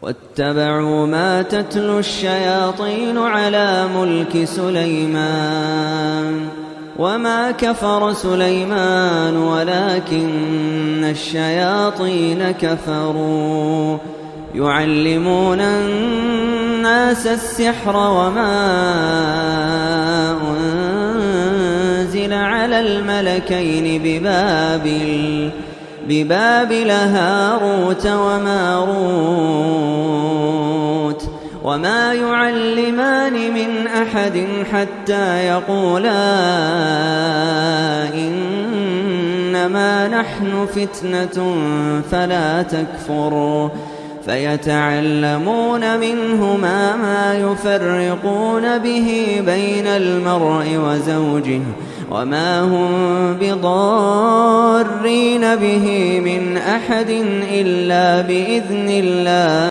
واتبعوا ما تتلو الشياطين على ملك سليمان وما كفر سليمان ولكن الشياطين كفروا يعلمون الناس السحر وما أنزل على الملكين ببابل هاروت وماروت وما يعلمان من أحد حتى يقولا إنما نحن فتنة فلا تكفر فيتعلمون منهما ما يفرقون به بين المرء وزوجه وما هم بضارين به من أحد إلا بإذن الله